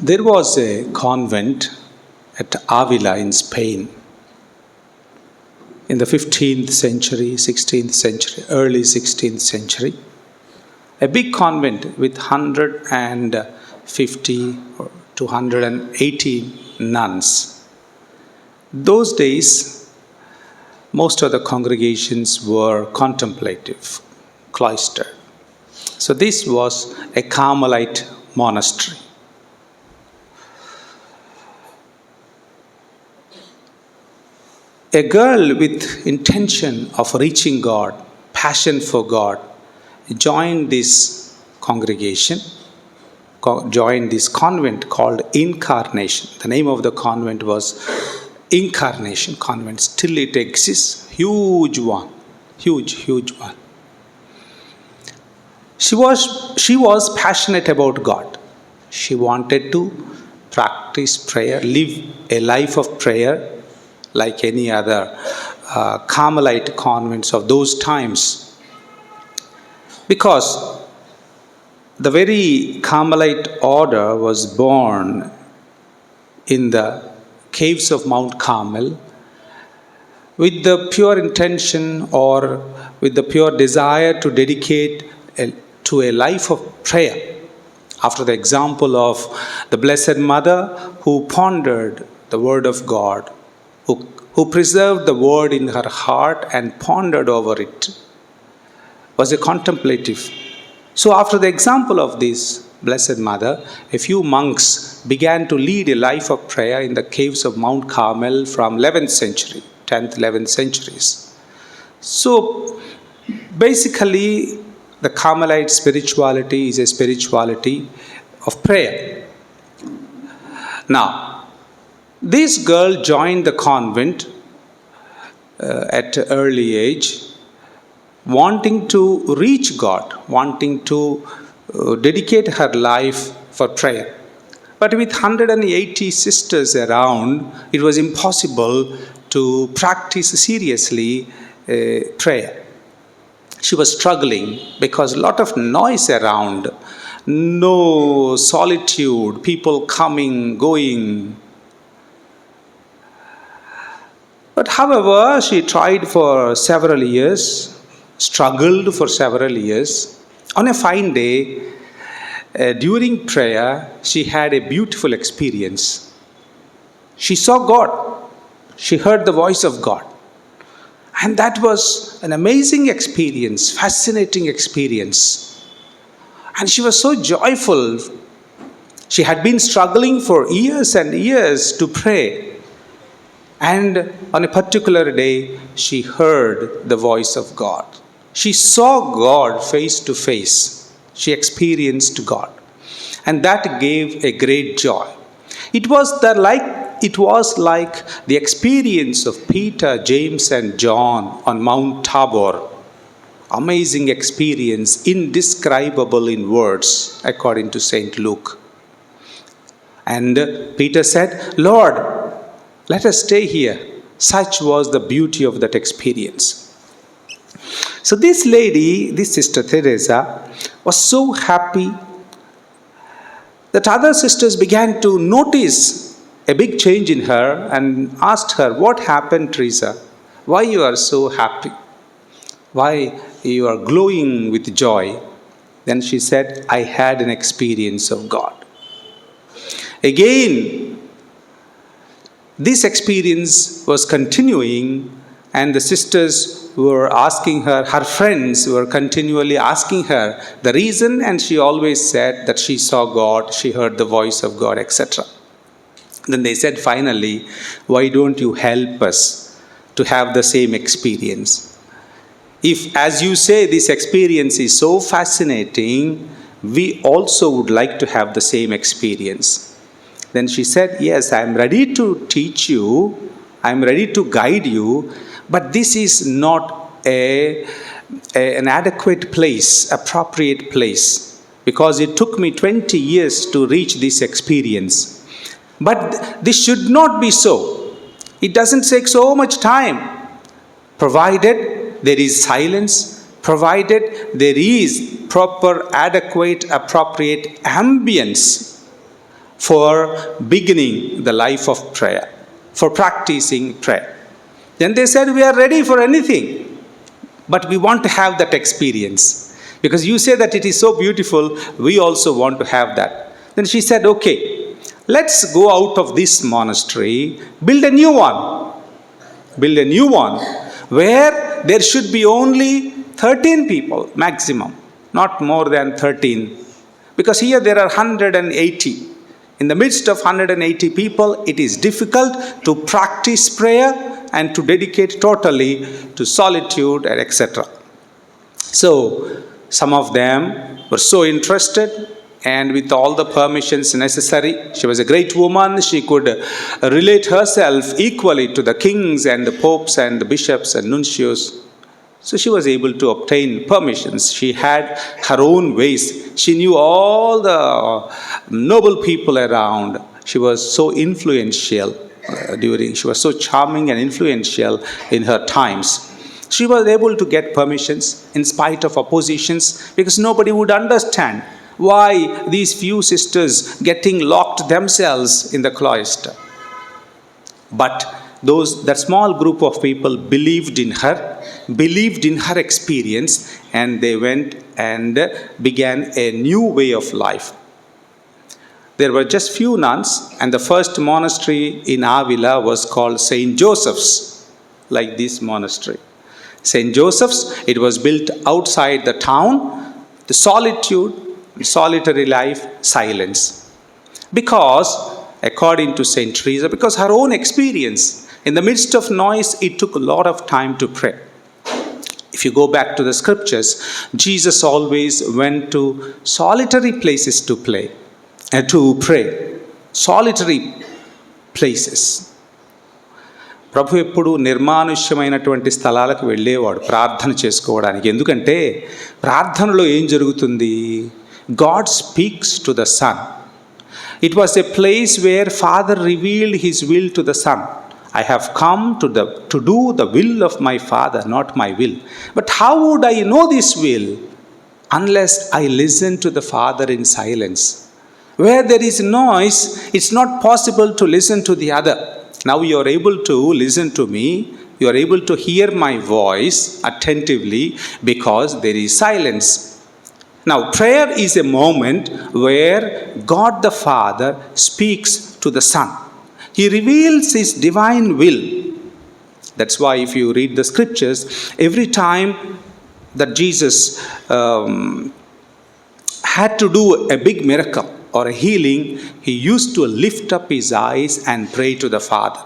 There was a convent at Avila in Spain in the 15th century, 16th century, early 16th century. A big convent with 150 or 280 nuns. Those days, most of the congregations were contemplative, cloistered. So this was a Carmelite monastery. A girl with intention of reaching God, passion for God, joined this congregation, joined this convent called Incarnation. The name of the convent was Incarnation Convent. Still it exists. Huge one. Huge one. She was passionate about God. She wanted to practice prayer, live a life of prayer like any other Carmelite convents of those times. Because the very Carmelite order was born in the caves of Mount Carmel with the pure intention or with the pure desire to dedicate to a life of prayer, after the example of the Blessed Mother who pondered the Word of God, who preserved the Word in her heart and pondered over it, was a contemplative. So after the example of this Blessed Mother, a few monks began to lead a life of prayer in the caves of Mount Carmel from 11th century, 10th, 11th centuries. So basically, the Carmelite spirituality is a spirituality of prayer. Now, this girl joined the convent at an early age, wanting to reach God, wanting to dedicate her life for prayer. But with 180 sisters around, it was impossible to practice seriously prayer. She was struggling because a lot of noise around, no solitude, people coming, going. But however, she tried for several years, struggled for several years. On a fine day, during prayer, she had a beautiful experience. She saw God. She heard the voice of God. And that was an amazing experience, fascinating experience. And she was so joyful. She had been struggling for years and years to pray. And on a particular day, she heard the voice of God. She saw God face to face. She experienced God. And that gave a great joy. It was like the experience of Peter, James, and John on Mount Tabor. Amazing experience, indescribable in words, according to St. Luke. And Peter said, "Lord, let us stay here." Such was the beauty of that experience. So this lady, this Sister Teresa, was so happy that other sisters began to notice a big change in her and asked her, "What happened, Teresa? Why you are so happy? Why you are glowing with joy?" Then she said, "I had an experience of God." Again, this experience was continuing, and the sisters were asking her, her friends were continually asking her the reason, and she always said that she saw God, she heard the voice of God, etc. Then they said finally, "Why don't you help us to have the same experience? If, as you say, this experience is so fascinating, we also would like to have the same experience." Then she said, "Yes, I am ready to teach you, I am ready to guide you, but this is not an adequate place, appropriate place, because it took me 20 years to reach this experience. But this should not be so. It doesn't take so much time, provided there is silence, provided there is proper, adequate, appropriate ambience. for beginning the life of prayer, for practicing prayer. Then they said, we are ready for anything, but we want to have that experience. Because you say that it is so beautiful, we also want to have that. Then she said, okay, let's go out of this monastery, build a new one. Build a new one where there should be only 13 people maximum, not more than 13. Because here there are 180. In the midst of 180 people, it is difficult to practice prayer and to dedicate totally to solitude and etc. So, some of them were so interested, and with all the permissions necessary, she was a great woman, she could relate herself equally to the kings and the popes and the bishops and nuncios. So she was able to obtain permissions. She had her own ways. She knew all the noble people around. She was so influential she was so charming and influential in her times. She was able to get permissions in spite of oppositions, because nobody would understand why these few sisters getting locked themselves in the cloister. But that small group of people believed in her experience, and they went and began a new way of life. There were just few nuns, and the first monastery in Avila was called St. Joseph's, like this monastery. St. Joseph's, it was built outside the town, the solitude, solitary life, silence. Because, according to St. Teresa, because her own experience, in the midst of noise, it took a lot of time to pray. If you go back to the scriptures, Jesus always went to solitary places to pray. Solitary places. ప్రభు ఎప్పుడు నిర్మానుష్యమైనటువంటి స్థలాలకు వెళ్ళేవాడు ప్రార్థన చేసుకోవడానికి. ఎందుకంటే ప్రార్థనలో ఏం జరుగుతుంది? God speaks to the Son. It was a place where Father revealed His will to the Son. I have come to do the will of my Father, not my will. But how would I know this will unless I listen to the Father in silence? Where there is noise, it's not possible to listen to the other. Now you are able to listen to me, you are able to hear my voice attentively because there is silence. Now prayer is a moment where God the Father speaks to the Son. He reveals His divine will. That's why if you read the scriptures, every time that Jesus had to do a big miracle or a healing, He used to lift up His eyes and pray to the Father,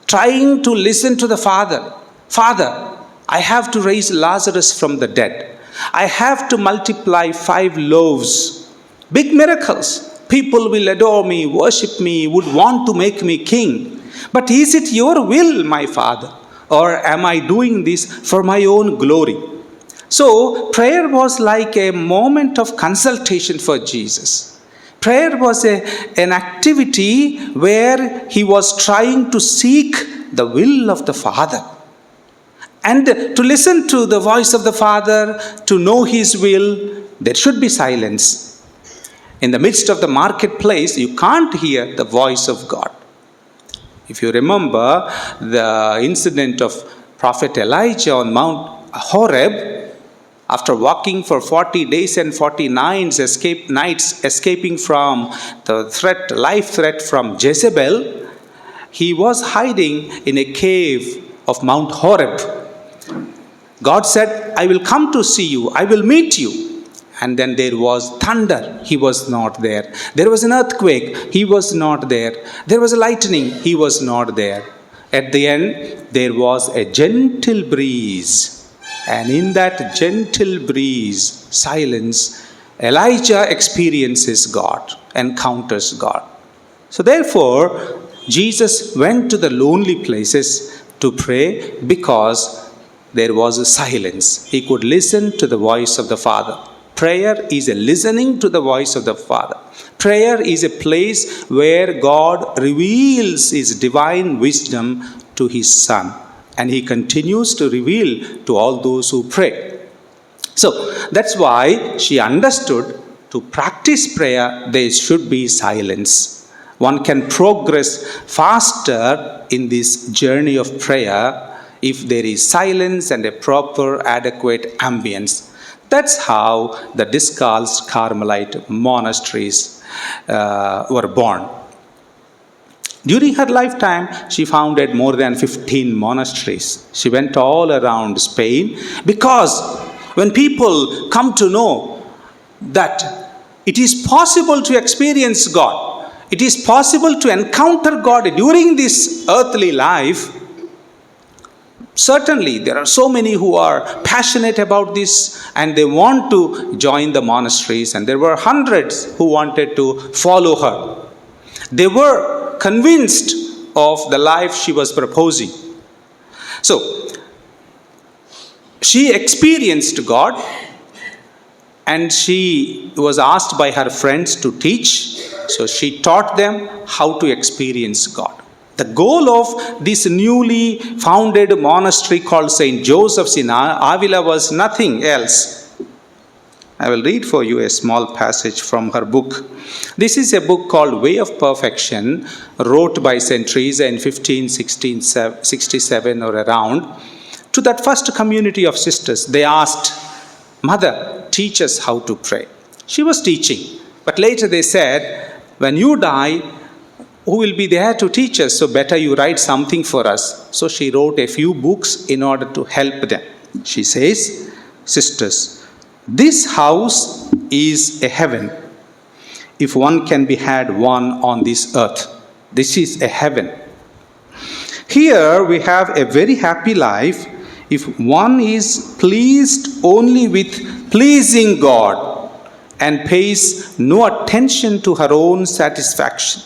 trying to listen to the Father. Father, I have to raise Lazarus from the dead. I have to multiply 5 loaves. Big miracles. People will adore me, worship me, would want to make me king. But is it your will, my Father? Or am I doing this for my own glory? So, prayer was like a moment of consultation for Jesus. Prayer was an activity where He was trying to seek the will of the Father. And to listen to the voice of the Father, to know His will, there should be silence. In the midst of the marketplace, you can't hear the voice of God. If you remember the incident of Prophet Elijah on Mount Horeb, after walking for 40 days and 40 nights, escaping from the life threat from Jezebel, he was hiding in a cave of Mount Horeb. God said, I will come to see you, I will meet you. And then there was thunder, He was not there. There was an earthquake, He was not there. There was a lightning, He was not there. At the end, there was a gentle breeze. And in that gentle breeze, silence, Elijah experiences God, encounters God. So therefore, Jesus went to the lonely places to pray because there was a silence. He could listen to the voice of the Father. Prayer is a listening to the voice of the Father. Prayer is a place where God reveals His divine wisdom to His Son. And He continues to reveal to all those who pray. So that's why she understood to practice practice prayer, there should be silence. One can progress faster in this journey of prayer if there is silence and a proper, adequate ambience. That's how the Discalced Carmelite monasteries were born. During her lifetime, she founded more than 15 monasteries. She went all around Spain because when people come to know that it is possible to experience God, it is possible to encounter God during this earthly life, certainly there are so many who are passionate about this and they want to join the monasteries, and there were hundreds who wanted to follow her. They were convinced of the life she was proposing. So, she experienced God, and she was asked by her friends to teach. So, she taught them how to experience God. The goal of this newly founded monastery called St. Joseph's in Avila was nothing else. I will read for you a small passage from her book. This is a book called Way of Perfection, wrote by St. Teresa in 1567 or around. To that first community of sisters, they asked, "Mother, teach us how to pray." She was teaching, but later they said, "When you die, who will be there to teach us? So better you write something for us." So she wrote a few books in order to help them. She says, "Sisters, this house is a heaven. If one can be had one on this earth, this is a heaven. Here we have a very happy life if one is pleased only with pleasing God and pays no attention to her own satisfaction.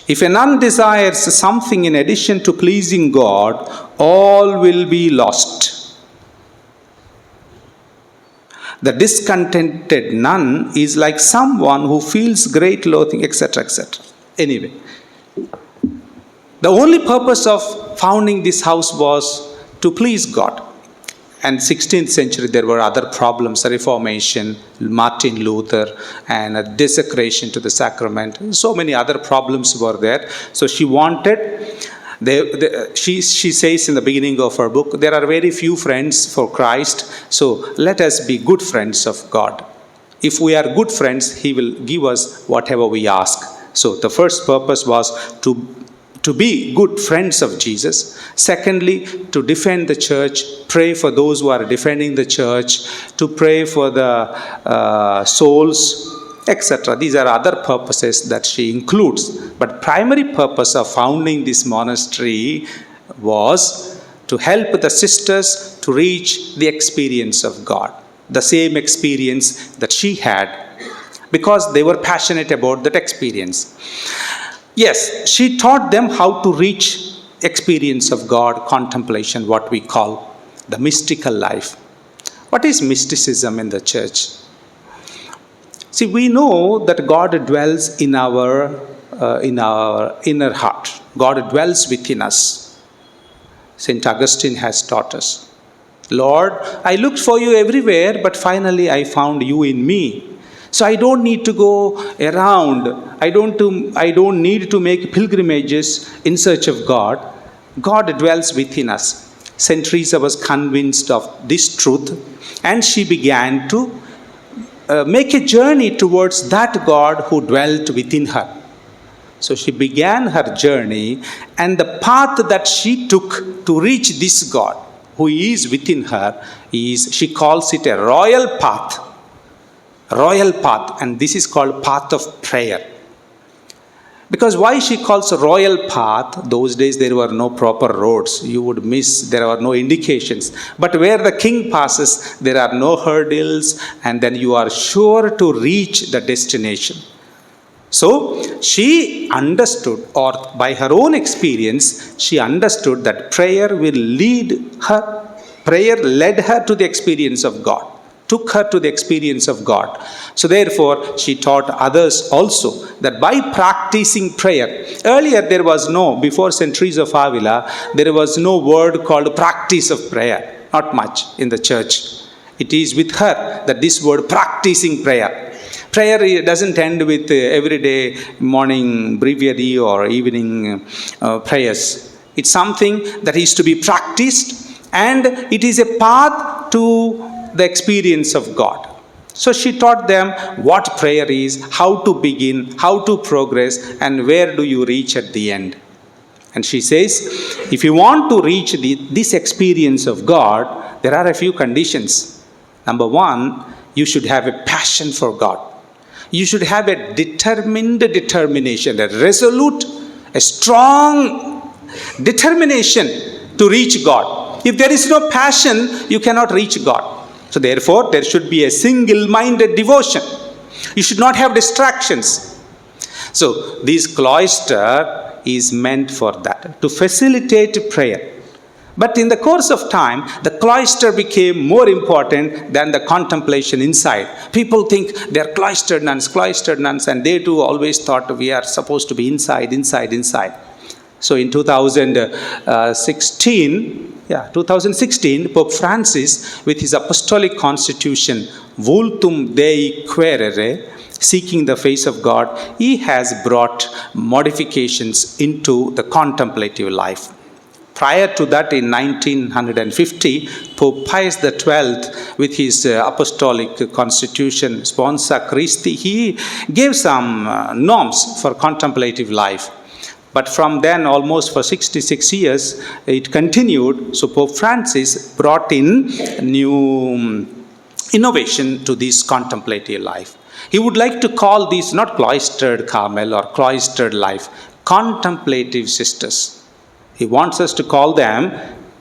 If a nun desires something in addition to pleasing God, all will be lost. The discontented nun is like someone who feels great loathing," etc., etc. Anyway, the only purpose of founding this house was to please God. And 16th century, there were other problems, Reformation, Martin Luther, and a desecration to the sacrament. So many other problems were there. So she wanted, she says in the beginning of her book, there are very few friends for Christ, so let us be good friends of God. If we are good friends, He will give us whatever we ask. So the first purpose was to be good friends of Jesus. Secondly, to defend the church, pray for those who are defending the church, to pray for the souls, etc. These are other purposes that she includes. But primary purpose of founding this monastery was to help the sisters to reach the experience of God, the same experience that she had, because they were passionate about that experience. Yes, she taught them how to reach experience of God, contemplation, what we call the mystical life. What is mysticism in the church? See, we know that God dwells in our inner heart. God dwells within us. St. Augustine has taught us, "Lord, I looked for you everywhere, but finally I found you in me. So I don't need to go around. I don't need to make pilgrimages in search of God. God dwells within us." St. Teresa was convinced of this truth, and she began to make a journey towards that God who dwelt within her. So she began her journey, and the path that she took to reach this God who is within her she calls it a royal path. Royal path, and this is called path of prayer. Because why she calls a royal path? Those days there were no proper roads. You would miss, there were no indications. But where the king passes, there are no hurdles, and then you are sure to reach the destination. So she understood, or by her own experience, she understood that prayer will lead her. Prayer led her to the experience of God, took her to the experience of God. So therefore, she taught others also that by practicing prayer, earlier there was no, before St. Teresa of Avila, there was no word called practice of prayer, not much in the church. It is with her that this word practicing prayer. Prayer doesn't end with everyday morning breviary or evening prayers. It's something that is to be practiced, and it is a path to the experience of God. So she taught them what prayer is, how to begin, how to progress, and where do you reach at the end. And she says, if you want to reach this experience of God, there are a few conditions. Number one, you should have a passion for God. You should have a determined determination, a resolute, a strong determination to reach God. If there is no passion, you cannot reach God. So therefore, there should be a single-minded devotion. You should not have distractions. So this cloister is meant for that, to facilitate prayer. But in the course of time, the cloister became more important than the contemplation inside. People think they are cloistered nuns, and they too always thought we are supposed to be inside. So in 2016, Pope Francis, with his apostolic constitution, Vultum Dei Quaerere, seeking the face of God, he has brought modifications into the contemplative life. Prior to that, in 1950, Pope Pius XII, with his apostolic constitution, Sponsa Christi, he gave some norms for contemplative life. But from then, almost for 66 years, it continued. So Pope Francis brought in new innovation to this contemplative life. He would like to call these not cloistered Carmel or cloistered life, contemplative sisters. He wants us to call them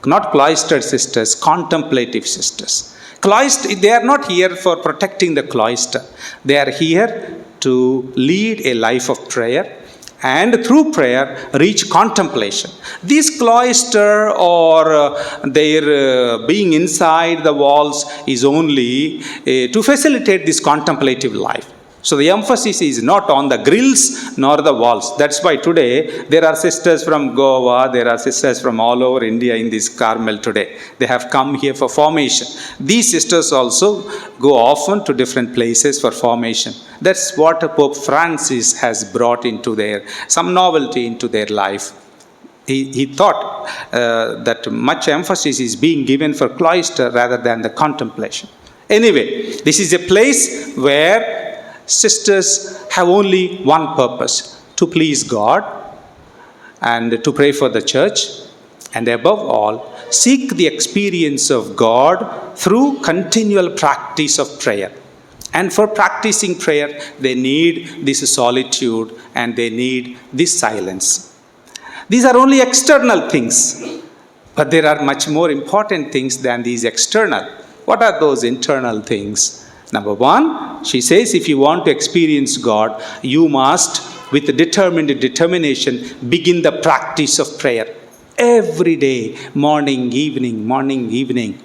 not cloistered sisters, contemplative sisters. They are not here for protecting the cloister. They are here to lead a life of prayer, and through prayer reach contemplation. This cloister or their being inside the walls is only to facilitate this contemplative life. So the emphasis is not on the grills nor the walls. That's why today there are sisters from Goa, there are sisters from all over India in this Carmel today. They have come here for formation. These sisters also go often to different places for formation. That's what Pope Francis has brought into some novelty into their life. He thought that much emphasis is being given for cloister rather than the contemplation. Anyway, this is a place where sisters have only one purpose: to please God and to pray for the church, and above all, seek the experience of God through continual practice of prayer. And for practicing prayer, they need this solitude and they need this silence. These are only external things, but there are much more important things than these external. What are those internal things? Number one, she says, if you want to experience God, you must, with determined determination, begin the practice of prayer. Every day, morning, evening.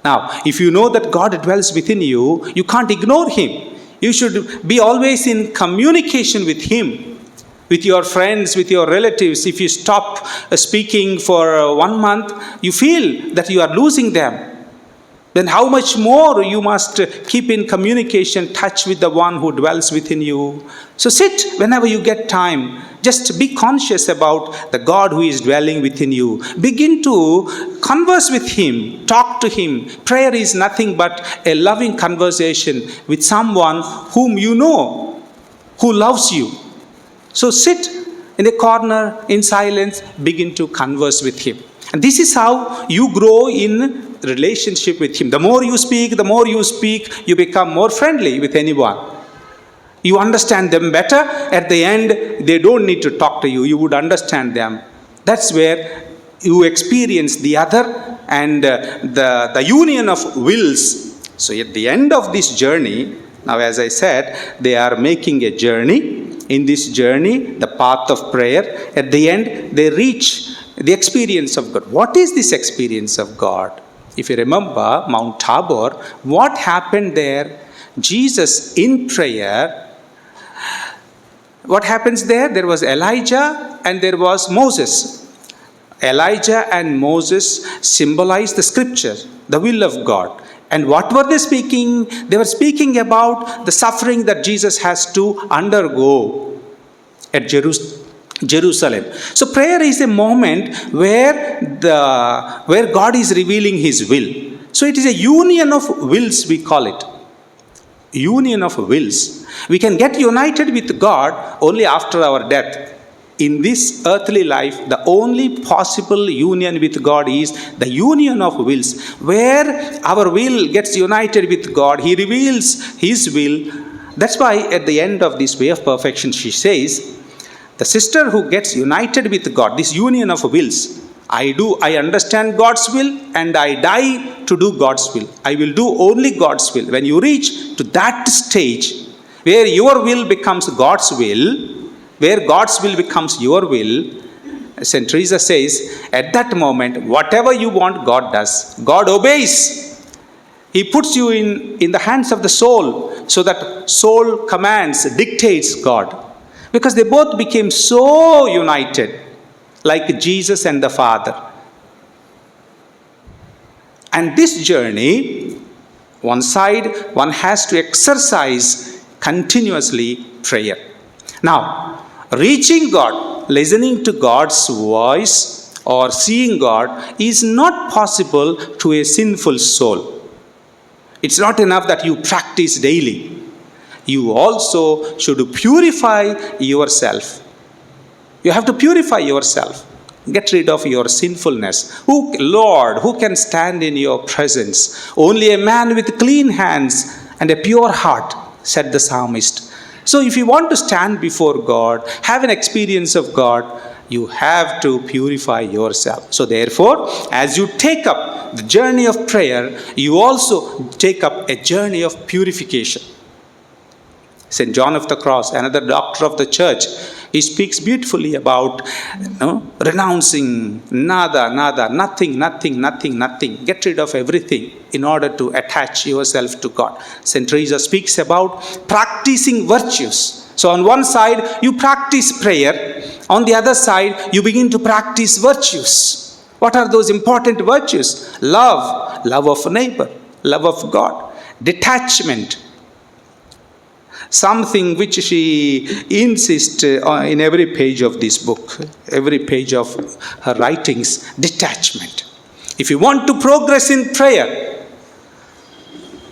Now, if you know that God dwells within you, you can't ignore Him. You should be always in communication with Him, with your friends, with your relatives. If you stop speaking for 1 month, you feel that you are losing them. Then how much more you must keep in communication, touch with the one who dwells within you. So sit whenever you get time. Just be conscious about the God who is dwelling within you. Begin to converse with Him, talk to Him. Prayer is nothing but a loving conversation with someone whom you know, who loves you. So sit in a corner in silence, begin to converse with Him. And this is how you grow in relationship with Him. The more you speak, you become more friendly with anyone. You understand them better. At the end, they don't need to talk to you. You would understand them. That's where you experience the other and the union of wills. So at the end of this journey, now as I said, they are making a journey. In this journey, the path of prayer, at the end, they reach the experience of God. What is this experience of God? If you remember Mount Tabor, what happened there? Jesus in prayer, what happens there? There was Elijah and there was Moses. Elijah and Moses symbolize the scripture, the will of God. And what were they speaking? They were speaking about the suffering that Jesus has to undergo at Jerusalem. So prayer is a moment where God is revealing his will. So it is a union of wills, we call it. Union of wills. We can get united with God only after our death. In this earthly life, the only possible union with God is the union of wills, where our will gets united with God. He reveals his will. That's why at the end of this way of perfection, she says, the sister who gets united with God, this union of wills, I understand God's will and I die to do God's will. I will do only God's will. When you reach to that stage where your will becomes God's will, where God's will becomes your will, St. Teresa says, at that moment, whatever you want, God does. God obeys. He puts you in the hands of the soul, so that soul commands, dictates God. Because they both became so united, like Jesus and the Father. And this journey, one side, one has to exercise continuously prayer. Now, reaching God, listening to God's voice or seeing God is not possible to a sinful soul. It's not enough that you practice daily. You also should purify yourself. You have to purify yourself. Get rid of your sinfulness. Lord, who can stand in your presence? Only a man with clean hands and a pure heart, said the psalmist. So if you want to stand before God, have an experience of God, you have to purify yourself. So therefore, as you take up the journey of prayer, you also take up a journey of purification. St. John of the Cross, another doctor of the church, he speaks beautifully about renouncing nothing. Get rid of everything in order to attach yourself to God. St. Teresa speaks about practicing virtues. So on one side, you practice prayer. On the other side, you begin to practice virtues. What are those important virtues? Love of neighbor, love of God, detachment. Something which she insists in every page of this book, every page of her writings, detachment. If you want to progress in prayer,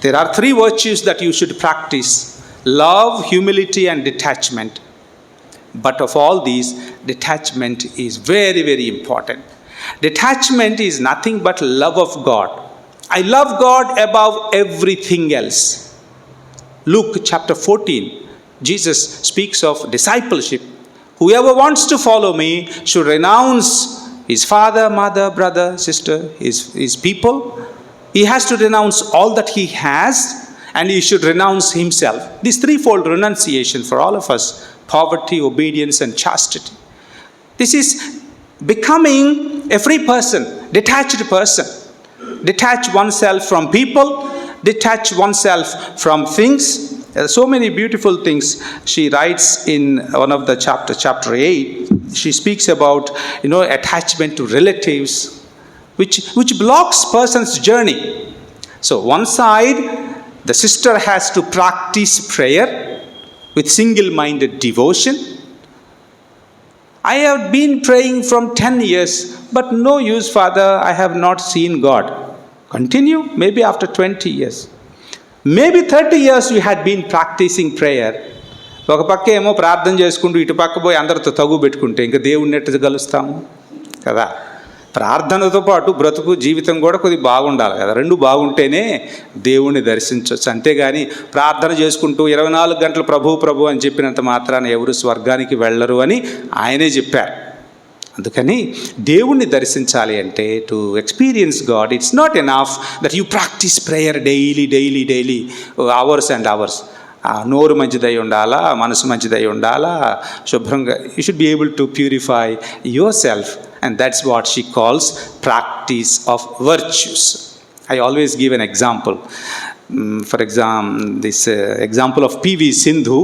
there are 3 virtues that you should practice: love, humility, and detachment. But of all these, detachment is very, very important. Detachment is nothing but love of God. I love God above everything else. Luke chapter 14, Jesus speaks of discipleship. Whoever wants to follow me should renounce his father, mother, brother, sister, his people. He has to renounce all that he has, and he should renounce himself. This threefold renunciation for all of us: poverty, obedience, and chastity. This is becoming a free person, detached person. Detach oneself from people, detach oneself from things. There are so many beautiful things she writes in one of the chapter 8. She speaks about, attachment to relatives, which blocks person's journey. So one side, the sister has to practice prayer with single-minded devotion. I have been praying from 10 years, but no use, Father, I have not seen God. Continue, maybe after 20 years. Maybe 30 years you had been practicing prayer. ఒక పక్క ఏమో ప్రార్థన చేసుకుంటూ ఇటు పక్క పోయి అందరితో తగు పెట్టుకుంటే ఇంకా దేవుడిని ఎట్టు కలుస్తాము కదా. ప్రార్థనతో పాటు బ్రతుకు జీవితం కూడా కొద్దిగా బాగుండాలి కదా. రెండు బాగుంటేనే దేవుణ్ణి దర్శించవచ్చు. అంతేగాని ప్రార్థన చేసుకుంటూ 24 గంటలు ప్రభు అని చెప్పినంత మాత్రాన ఎవరు స్వర్గానికి వెళ్ళరు అని ఆయనే చెప్పారు. అందుకని దేవుణ్ణి దర్శించాలి అంటే, to experience God, it's not enough that you practice prayer daily hours and hours. నోరు మంచిదై ఉండాలా, మనసు మంచిదై ఉండాలా, శుభ్రంగా. You should be able to purify your self, and that's what she calls practice of virtues. I always give an example. For example, this example of P.V. Sindhu.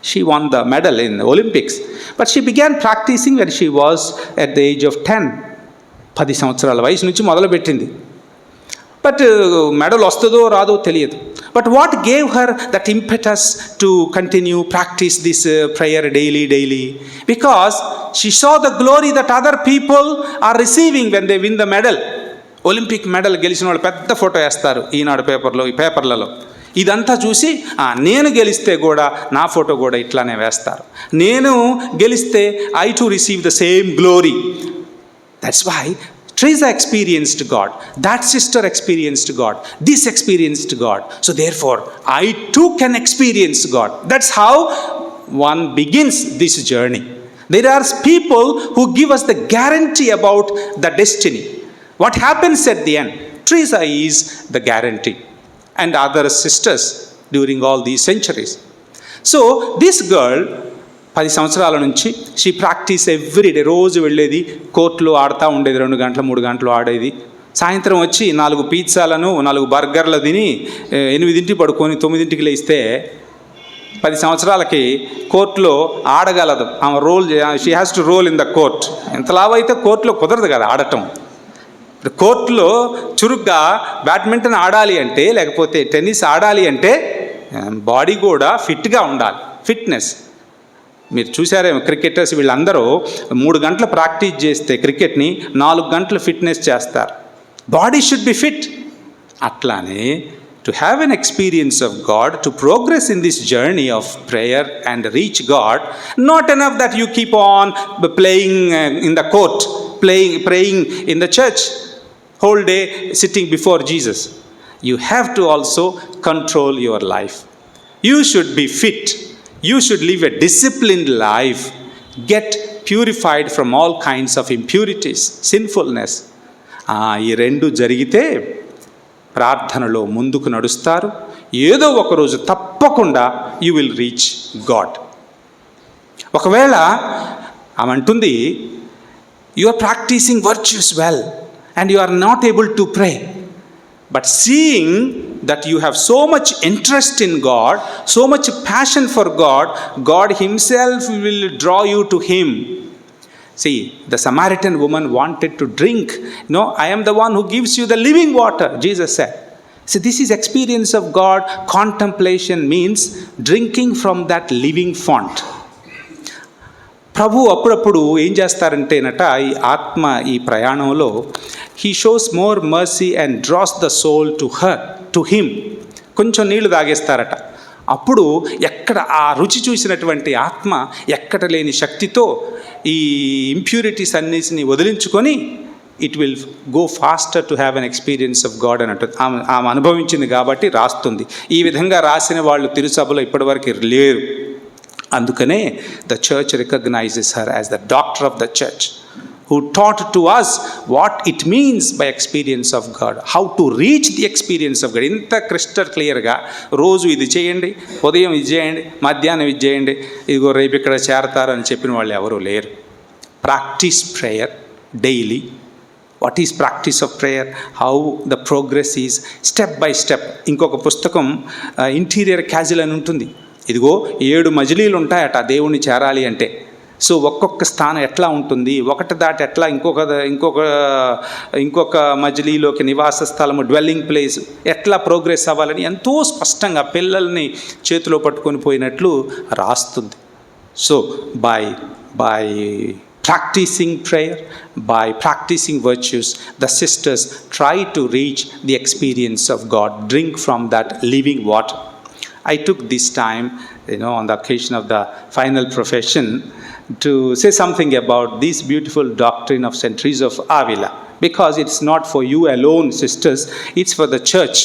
She won the medal in the Olympics, but she began practicing when she was at the age of 10. 10 సంవత్సరాల వయసు నుంచి మొదలుపెట్టింది. But medal వస్తుందో రాదో తెలియదు. But what gave her that impetus to continue practice this prayer daily? Because she saw the glory that other people are receiving when they win the medal. Olympic medal గెలిచిన వాళ్ళు పెద్ద photo వేస్తారు ఈనాడు పేపర్లలో. ఇదంతా చూసి నేను గెలిస్తే కూడా నా ఫోటో కూడా ఇట్లానే వేస్తారు. నేను గెలిస్తే I too receive the same glory. That's why Teresa experienced God. That sister experienced God. This experienced God. So therefore, I too can experience God. That's how one begins this journey. There are people who give us the guarantee about the destiny. What happens at the end? Teresa is the guarantee. And other sisters during all these centuries. So this girl, 10 సంవత్సరాల నుంచి she practice everyday. రోజు వెళ్ళేది, కోర్టులో ఆడుతూ ఉండేది, 2 గంటలు 3 గంటలు ఆడేది. సాయంత్రం వచ్చి 4 పిజ్జాలను 4 బర్గర్లు తిని 8ంటికి పడుకొని 9ంటికి లేస్తే 10 సంవత్సరాలకి కోర్టులో ఆడగలదు. ఆమె she has to roll in the court. ఎంతలాభ అయితే కోర్టులో కుదరదు కదా ఆడటం. కోర్టులో చురుగ్గా బ్యాడ్మింటన్ ఆడాలి అంటే, లేకపోతే టెన్నిస్ ఆడాలి అంటే బాడీ కూడా ఫిట్గా ఉండాలి. ఫిట్నెస్ మీరు చూసారేమో, క్రికెటర్స్ వీళ్ళందరూ 3 గంటలు ప్రాక్టీస్ చేస్తే క్రికెట్ని 4 గంటలు ఫిట్నెస్ చేస్తారు. Body should be fit. అట్లానే to have an experience of God, to progress in this journey of prayer and reach God, not enough that you keep on playing in the court, praying in the church, whole day sitting before Jesus. You have to also control your life. You should be fit. You should live a disciplined life, get purified from all kinds of impurities, sinfulness. ఈ 2 జరిగితే ప్రార్థనలో ముందుకు నడుస్తారు. ఏదో ఒక రోజు తప్పకుండా you will reach God. ఒకవేళ ఆమె అంటుంది, you are practising virtues well and you are not able to pray, but seeing that you have so much interest in God, so much passion for God, God himself will draw you to him. See, the Samaritan woman wanted to drink. No, I am the one who gives you the living water, Jesus said. So this is experience of God. Contemplation means drinking from that living fount. ప్రభు అప్పుడప్పుడు ఏం చేస్తారంటేనట, ఈ ఆత్మ ఈ ప్రయాణంలో he shows more mercy and draws the soul to him. కొంచెం నీళ్లు తాగేస్తారట. అప్పుడు ఎక్కడ ఆ రుచి చూసినటువంటి ఆత్మ ఎక్కడ లేని శక్తితో ఈ ఇంప్యూరిటీస్ అన్నిటిని వదిలించుకొని it will go faster to have an experience of God అని అంటుంది. ఆమె అనుభవించింది కాబట్టి రాస్తుంది. ఈ విధంగా రాసిన వాళ్ళు తిరుసభలో ఇప్పటివరకు లేరు. అందుకనే the church recognises her as the doctor of the church, who taught to us what it means by experience of God, how to reach the experience of God. ఇంత క్రిస్టల్ క్లియర్గా రోజు ఇది చేయండి, ఉదయం ఇది చేయండి, మధ్యాహ్నం ఇది చేయండి, ఇదిగో రేపు ఇక్కడ చేరతారు అని చెప్పిన వాళ్ళు ఎవరూ లేరు. Practice prayer daily. What is practice of prayer? How the progress is step by step. ఇంకొక పుస్తకం ఇంటీరియర్ క్యాజువల్ అని ఉంటుంది. ఇదిగో 7 మజిలీలు ఉంటాయట దేవుణ్ణి చేరాలి అంటే. సో ఒక్కొక్క స్థానం ఎట్లా ఉంటుంది, ఒకటి దాటి ఎట్లా ఇంకొక మజిలీలోకి నివాస స్థలము, డ్వెల్లింగ్ ప్లేస్ ఎట్లా ప్రోగ్రెస్ అవ్వాలని ఎంతో స్పష్టంగా పిల్లల్ని చేతిలో పట్టుకొని పోయినట్లు రాస్తుంది. So by practicing prayer, by practicing virtues, the sisters try to reach the experience of God, drink from that living water. I took this time, on the occasion of the final profession, to say something about this beautiful doctrine of St. Teresa of Avila, because it's not for you alone, sisters, it's for the church.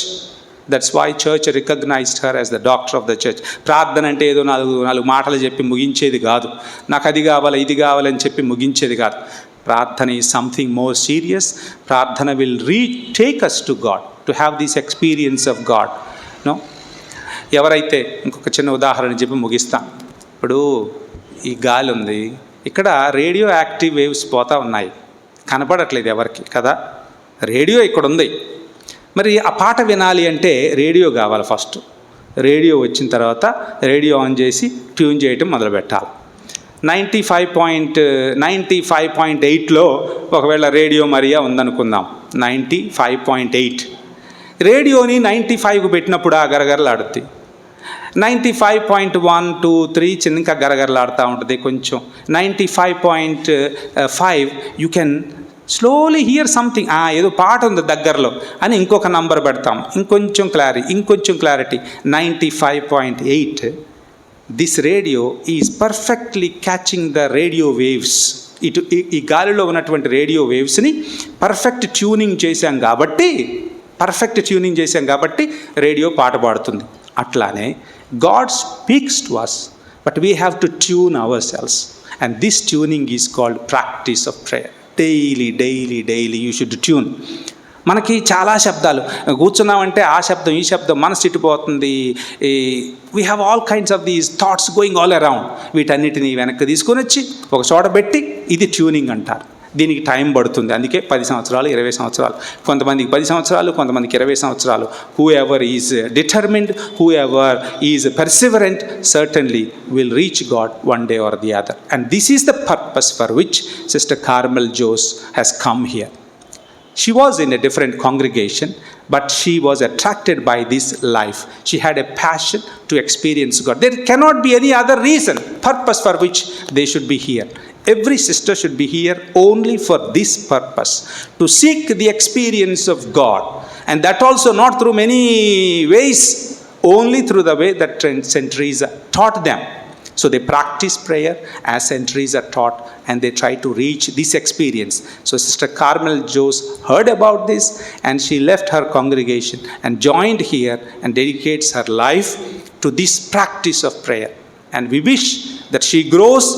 That's why church recognized her as the doctor of the church. ప్రార్థన అంటే ఏదో నాలుగు మాటలు చెప్పి ముగించేది కాదు. నాకు అది కావాలి ఇది కావాలని చెప్పి ముగించేది కాదు. ప్రార్థన ఈజ్ సంథింగ్ మోర్ సీరియస్. ప్రార్థన will take us to God, to have this experience of God. ఎవరైతే, ఇంకొక చిన్న ఉదాహరణ చెప్పి ముగిస్తాం. ఇప్పుడు ఈ గాలి ఉంది, ఇక్కడ రేడియో యాక్టివ్ వేవ్స్ పోతూ ఉన్నాయి, కనపడట్లేదు ఎవరికి కదా. రేడియో ఇక్కడ ఉంది. మరి ఆ పాట వినాలి అంటే రేడియో కావాలి. ఫస్ట్ రేడియో వచ్చిన తర్వాత రేడియో ఆన్ చేసి ట్యూన్ చేయటం మొదలుపెట్టాలి. 95.8లో ఒకవేళ రేడియో మరియా ఉందనుకుందాం, 95.8. రేడియోని 95 పెట్టినప్పుడు ఆ గరగరలాడుద్ది. 95.1, 2, 3 ఇంకా గరగరలాడుతూ ఉంటుంది. కొంచెం 95.5 you can slowly hear something, ఏదో పాట ఉంది దగ్గరలో అని ఇంకొక నంబర్ పెడతాం, ఇంకొంచెం clarity 95.8. This radio is perfectly catching the radio waves. ఈ గాలిలో ఉన్నటువంటి రేడియో వేవ్స్ని పర్ఫెక్ట్ ట్యూనింగ్ చేశాం కాబట్టి రేడియో పాట పాడుతుంది. అట్లానే God speaks to us, but we have to tune our selves, and this tuning is called practice of prayer. Daily you should tune. మనకి చాలా శబ్దాలు, కూర్చున్నామంటే ఆ శబ్దం ఈ శబ్దం మనసు ఇటుపోతుంది. We have all kinds of these thoughts going all around. వీటన్నిటిని వెనక్కి తీసుకొని వచ్చి ఒక చోట పెట్టి ఇది ట్యూనింగ్ అంటారు. దీనికి టైం పడుతుంది. అందుకే 10 సంవత్సరాలు 20 సంవత్సరాలు, కొంతమందికి 10 సంవత్సరాలు, కొంతమందికి 20 సంవత్సరాలు. Whoever is determined, whoever is perseverant, certainly will reach God one day or the other. And this is the purpose for which sister Carmel Jose has come here. She was in a different congregation, but she was attracted by this life. She had a passion to experience God. There cannot be any other purpose for which they should be here. Every sister should be here only for this purpose, to seek the experience of God. And that also not through many ways, only through the way that St. Teresa taught them. So they practice prayer as St. Teresa taught, and they try to reach this experience. So Sister Carmel Jose heard about this, and she left her congregation and joined here and dedicates her life to this practice of prayer. And we wish that she grows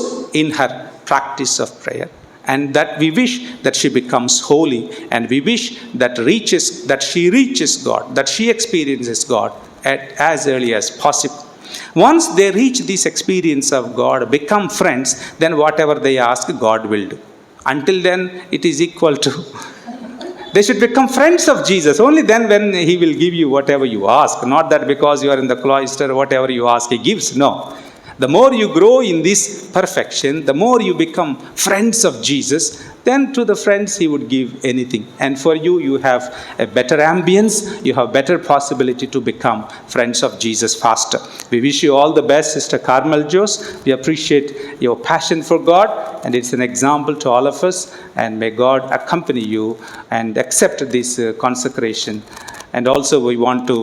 in her practice of prayer, and that we wish that she becomes holy, and we wish that she reaches God, that she experiences God as early as possible. Once they reach this experience of God, become friends, then whatever they ask, God will do. Until then, it is equal to they should become friends of Jesus. Only then when He will give you whatever you ask. Not that because you are in the cloister, whatever you ask He gives. No. The more you grow in this perfection, the more you become friends of Jesus, then to the friends He would give anything. And for you, you have a better ambience, you have better possibility to become friends of Jesus faster. We wish you all the best, Sister Carmel Jose. We appreciate your passion for God, and it's an example to all of us. And may God accompany you and accept this consecration. And also we want to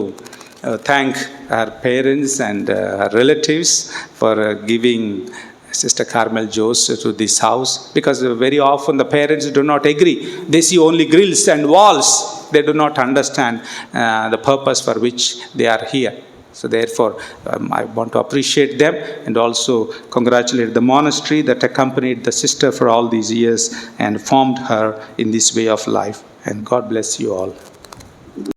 thank our parents and our relatives for giving Sister Carmel Jose to this house, because very often the parents do not agree. They see only grills and walls. They do not understand the purpose for which they are here. So therefore, I want to appreciate them and also congratulate the monastery that accompanied the sister for all these years and formed her in this way of life. And God bless you all.